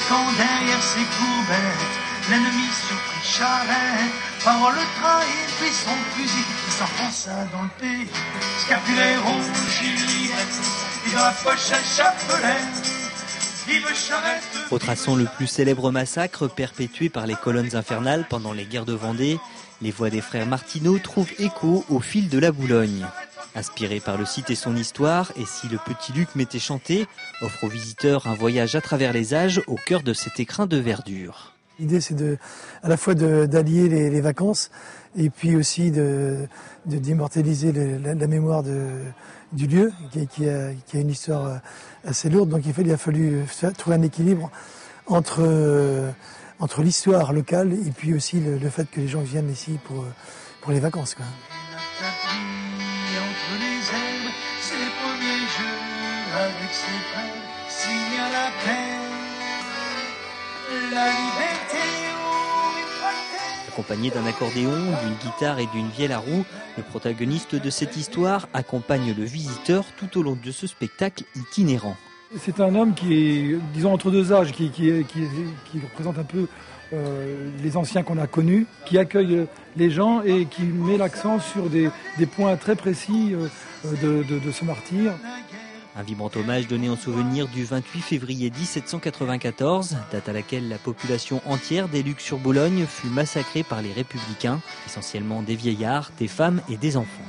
quand derrière ses courbettes, l'ennemi surpris charrette, parole le train et puis son fusil, il s'enfonça dans le pays. Scapulaire rouge, Juliette, et dans la poche un chapelet. Retraçant le plus célèbre massacre perpétué par les colonnes infernales pendant les guerres de Vendée, les voix des frères Martineau trouvent écho au fil de la Boulogne. Inspiré par le site et son histoire, Et si le petit Luc m'était chanté, offre aux visiteurs un voyage à travers les âges au cœur de cet écrin de verdure. L'idée, c'est à la fois d'allier les vacances et puis aussi d'immortaliser la mémoire du lieu qui a une histoire assez lourde. Donc il a fallu trouver un équilibre entre l'histoire locale et puis aussi le fait que les gens viennent ici pour les vacances, quoi. Entre les herbes, c'est les premiers jeux avec ses frères, signe à la paix, la liberté. Accompagné d'un accordéon, d'une guitare et d'une vielle à roue, le protagoniste de cette histoire accompagne le visiteur tout au long de ce spectacle itinérant. C'est un homme qui est, disons, entre deux âges, qui représente un peu les anciens qu'on a connus, qui accueille les gens et qui met l'accent sur des points très précis de ce martyr. Un vibrant hommage donné en souvenir du 28 février 1794, date à laquelle la population entière des Lucs-sur-Boulogne fut massacrée par les républicains, essentiellement des vieillards, des femmes et des enfants.